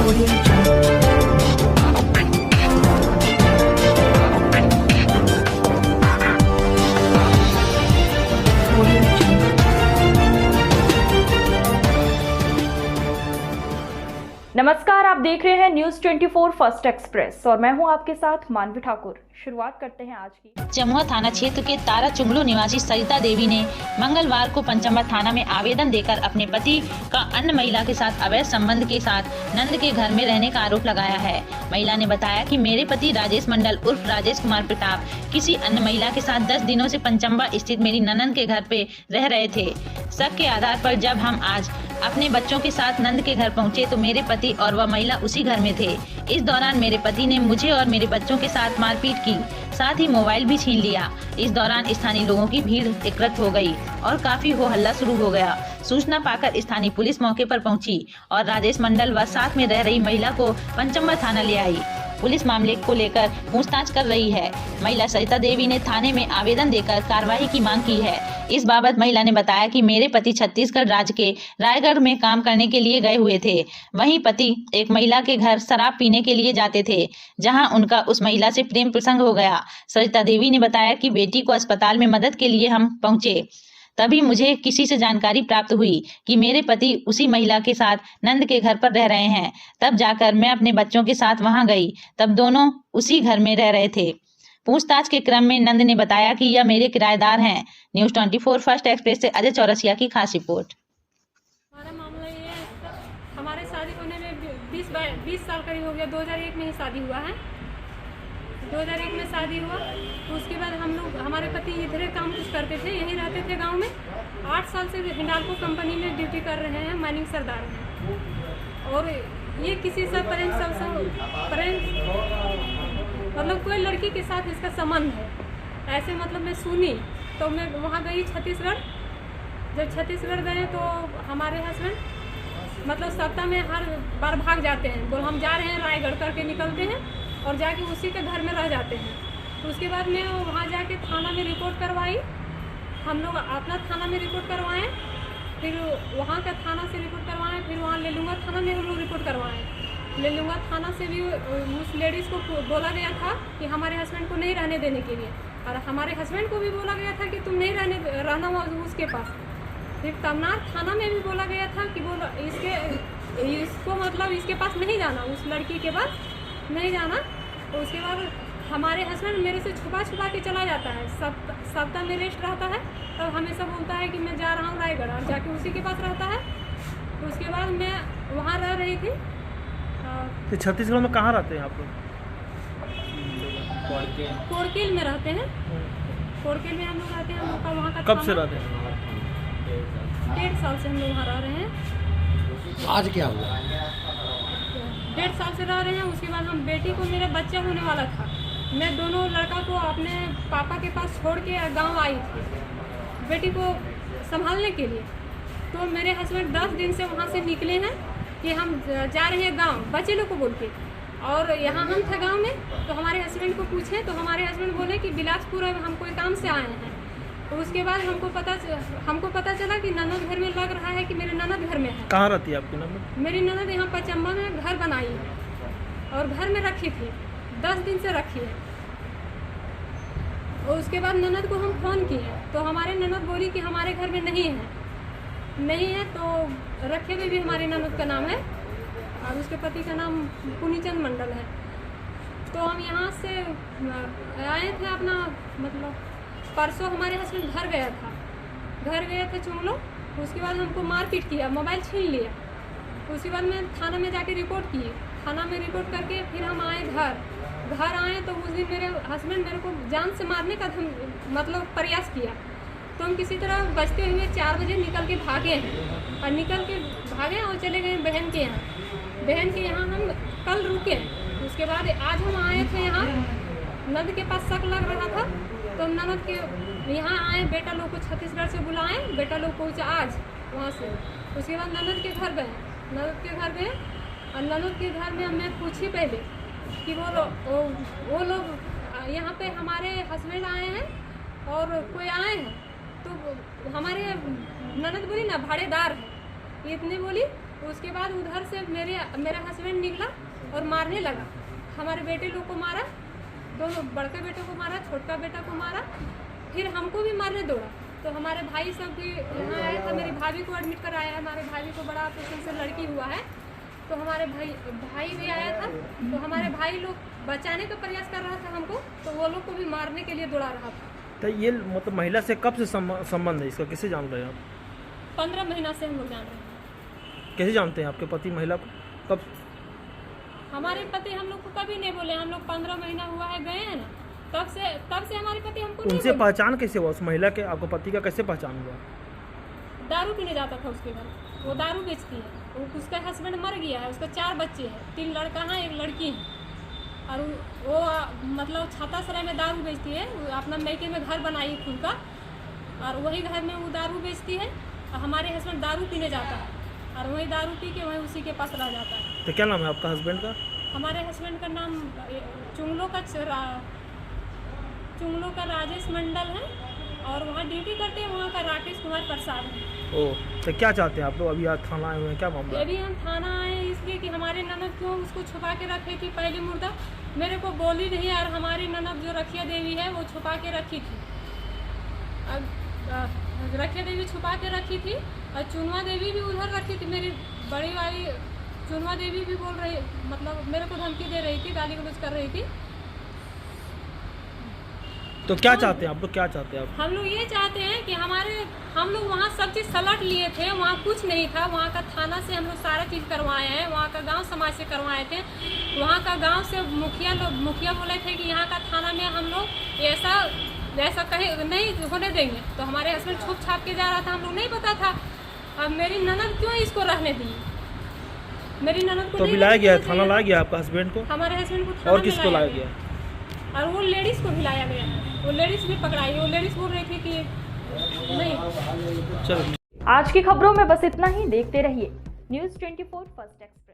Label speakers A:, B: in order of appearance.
A: नमस्कार, आप देख रहे हैं न्यूज 24 फर्स्ट एक्सप्रेस और मैं हूं आपके साथ मानवी ठाकुर। शुरुआत करते हैं आज की।
B: जमुआ थाना क्षेत्र के तारा चुंगलू निवासी सरिता देवी ने मंगलवार को पंचंबा थाना में आवेदन देकर अपने पति का अन्य महिला के साथ अवैध संबंध के साथ नंद के घर में रहने का आरोप लगाया है। महिला ने बताया कि मेरे पति राजेश मंडल उर्फ राजेश कुमार प्रताप किसी अन्य महिला के साथ 10 दिनों से पंचंबा स्थित मेरी ननद के घर पे रह रहे थे। शक के आधार पर जब हम आज अपने बच्चों के साथ नंद के घर पहुंचे तो मेरे पति और वह महिला उसी घर में थे। इस दौरान मेरे पति ने मुझे और मेरे बच्चों के साथ मारपीट की, साथ ही मोबाइल भी छीन लिया। इस दौरान स्थानीय लोगों की भीड़ एकत्र हो गई और काफी हो हल्ला शुरू हो गया। सूचना पाकर स्थानीय पुलिस मौके पर पहुंची और राजेश मंडल व साथ में रह रही महिला को पंचंबा थाना ले आई। पुलिस मामले को लेकर पूछताछ कर रही है। महिला सरिता देवी ने थाने में आवेदन देकर कार्रवाई की मांग की है। इस बाबत महिला ने बताया कि मेरे पति छत्तीसगढ़ राज्य के रायगढ़ में काम करने के लिए गए हुए थे। वहीं पति एक महिला के घर शराब पीने के लिए जाते थे, जहां उनका उस महिला से प्रेम प्रसंग हो गया। सरिता देवी ने बताया कि बेटी को अस्पताल में मदद के लिए हम पहुंचे, तभी मुझे किसी से जानकारी प्राप्त हुई कि मेरे पति उसी महिला के साथ नंद के घर पर रह रहे हैं। तब जाकर मैं अपने बच्चों के साथ वहां गई, तब दोनों उसी घर में रह रहे थे। पूछताछ के क्रम में नंद ने बताया कि यह मेरे किराएदार हैं। न्यूज 24 फर्स्ट एक्सप्रेस से अजय चौरसिया की खास रिपोर्ट।
C: हमारा मामला ये है, हमारे शादी होने में 20 साल करीब हो गया। 2001 में ही शादी हुआ है। 2001 में शादी हुआ तो उसके बाद हम लोग, हमारे पति इधर काम कुछ करते थे, यहीं रहते थे गांव में। 8 साल से हिंडाल्को कंपनी में ड्यूटी कर रहे हैं, माइनिंग सरदार हैं। और ये किसी से मतलब कोई लड़की के साथ इसका संबंध है ऐसे, मतलब मैं सुनी तो मैं वहाँ गई छत्तीसगढ़। जब छत्तीसगढ़ गए तो हमारे हस्बैंड मतलब सप्ताह में हर बार भाग जाते हैं, बोल हम जा रहे हैं रायगढ़ करके निकलते हैं और जाके उसी के घर में रह जाते हैं। तो उसके बाद मैं वहाँ जाके थाना में रिपोर्ट करवाई। हम लोग अपना थाना में रिपोर्ट करवाएं, फिर वहाँ का थाना से रिपोर्ट करवाएं, फिर वहाँ लेलूंगा थाना में हम लोग रिपोर्ट करवाएं। लेलूंगा थाना से भी उस लेडीज़ को बोला गया था कि हमारे हस्बैंड को नहीं रहने देने के लिए, और हमारे हस्बैंड को भी बोला गया था कि तुम नहीं रहना उसके पास। फिर तमनार थाना में भी बोला गया था कि बोलो इसको मतलब इसके पास नहीं जाना, उस लड़की के पास नहीं जाना। तो उसके बाद हमारे हस्बैंड मेरे से छुपा के चला जाता है। सप्ताह में रेस्ट रहता है, तब हमेशा बोलता है कि मैं जा रहा हूँ रायगढ़, और जाके उसी के पास रहता है। तो उसके बाद मैं वहाँ रह रही थी।
D: तो छत्तीसगढ़ में कहाँ रहते हैं आप लोग?
C: कोरकेल में रहते हैं। कोरकेल में हम लोग रहते हैं। हम लोग का वहाँ का
D: कब से रहते हैं?
C: 1.5 साल से हम लोग वहाँ रह रहे हैं।
D: आज क्या हुआ?
C: 1.5 साल से रह रहे हैं। उसके बाद हम बेटी को, मेरा बच्चा होने वाला था, मैं दोनों लड़का को अपने पापा के पास छोड़ के गांव आई थी बेटी को संभालने के लिए। तो मेरे हस्बैंड 10 दिन से वहाँ से निकले हैं कि हम जा रहे हैं गांव, बच्चे लोग को बोल के। और यहाँ हम थे गांव में, तो हमारे हस्बैंड को पूछे तो हमारे हस्बैंड बोले कि बिलासपुर हम कोई काम से आए हैं। तो उसके बाद हमको पता चला कि ननद घर में लग रहा है कि मेरे ननद घर में है।
D: कहाँ रहती है आपकी ननद?
C: मेरी ननद यहाँ पंचंबा में घर बनाई है और घर में रखी थी, 10 दिन से रखी है। और उसके बाद ननद को हम फ़ोन किए तो हमारे ननद बोली कि हमारे घर में नहीं है। तो रखे हुए भी हमारे ननद का नाम है और उसके पति का नाम पुनीचंद मंडल है। तो हम यहाँ से आए थे अपना, मतलब परसों हमारे हस्बैंड घर गया था चुंगलो। उसके बाद हमको मारपीट किया, मोबाइल छीन लिया। उसके बाद मैं थाना में जाके रिपोर्ट की। थाना में रिपोर्ट करके फिर हम आए घर आए तो उस दिन मेरे हस्बैंड मेरे को जान से मारने का मतलब प्रयास किया। तो हम किसी तरह बचते हुए 4 बजे निकल के भागे और चले गए बहन के यहाँ हम कल रुके। उसके बाद आज हम आए थे यहाँ, ननद के पास शक लग रहा था तो ननद के यहाँ आए, बेटा लोग को छत्तीसगढ़ से बुलाए, बेटा लोग पहुँचा आज वहाँ से। उसके बाद ननद के घर गए और ननद के घर में मैं पूछी पहले कि वो लोग यहाँ पे हमारे हस्बैंड आए हैं और कोई आए हैं। तो हमारे ननद बोली ना भाड़ेदार है, इतने बोली। उसके बाद उधर से मेरा हस्बैंड निकला और मारने लगा। हमारे बेटे लोग को मारा, दोनों बड़के बेटे को मारा, छोटका बेटा को मारा, फिर हमको भी मारने दौड़ा। तो हमारे भाई सब भी यहाँ आया था, मेरी भाभी को एडमिट कराया है। हमारे भाभी को बड़ा ऑपरेशन से लड़की हुआ है, तो हमारे भाई भी आया था। तो हमारे भाई लोग बचाने का प्रयास कर रहा था हमको, तो वो लोग को भी मारने के लिए दौड़ा रहा था।
D: तो ये मतलब महिला से कब से संबंध है इसका, कैसे जान रहे हैं आप?
C: 15 महीना से हम लोग जान रहे हैं।
D: कैसे जानते हैं आपके पति महिला को? कब?
C: हमारे पति हम लोग को कभी नहीं बोले। हम लोग 15 महीना हुआ है गए हैं ना, तब से हमारे पति हमको नहीं
D: उनसे
C: बोले।
D: पहचान कैसे हुआ? उस महिला के आपको पति का कैसे पहचान हुआ?
C: दारू पीने जाता था उसके घर, वो दारू बेचती है। उसका हस्बैंड मर गया है, उसका 4 बच्चे हैं, 3 लड़का है, 1 लड़की है। और वो मतलब छातासराय में दारू बेचती है। वो अपना मैके में घर बनाई खुद का, और वही घर में वो दारू बेचती है। और हमारे हस्बैंड दारू पीने जाता है, और वही दारू पी के वहीं उसी के पास रह जाता है।
D: तो क्या नाम है आपका हस्बैंड का?
C: हमारे हस्बैंड का नाम चुंगलो का राजेश मंडल है, और वहाँ ड्यूटी करते हैं, वहाँ का राकेश कुमार प्रसाद है।
D: ओह, तो क्या चाहते हैं आप लोग? अभी आज थाना आए हुए हैं, क्या मामला?
C: अभी हम थाना आए इसलिए कि हमारे ननद क्यों उसको छुपा के रखी थी। पहली मुर्दा मेरे को बोली नहीं, और हमारी ननद जो रखिया देवी है वो छुपा के रखी थी। अब रखिया देवी छुपा के रखी थी, और चुनवा देवी भी उधर रखी थी। मेरी बड़ी वाली चुनवा देवी भी बोल रही, मतलब मेरे को धमकी दे रही थी, गाली गलौज कर रही थी।
D: तो क्या चाहते हैं आप लोग, क्या चाहते हैं आप?
C: हम लोग ये चाहते हैं कि हम लोग वहाँ सब चीज़ सलट लिए थे, वहाँ कुछ नहीं था। वहाँ का थाना से हम लोग सारा चीज़ करवाए हैं, वहाँ का गांव समाज से करवाए थे। वहाँ का गांव से मुखिया बोले थे कि यहाँ का थाना में हम लोग ऐसा कहे नहीं होने देंगे। तो हमारे हस्बैंड छुप छाप के जा रहा था, हम लोग नहीं पता था। अब मेरी ननद क्यों इसको रहने दी? मेरी ननद को
D: तो
C: नहीं
D: लाया गया,
C: रहने
D: थाना
C: देना
D: लाया गया आपका हस्बैंड को?
C: हमारे हस्बैंड को थाना
D: और
C: में
D: किसको लाया गया?
C: और वो लेडीज़ को भी लाया गया, वो लेडीज़ भी पकड़ाई। वो लेडीज़ बोल रही थी कि नहीं।
D: चलो।
A: आज की खबरों में बस इतना ही। देखते रहिए News 24 फर्स्ट एक्सप्रेस।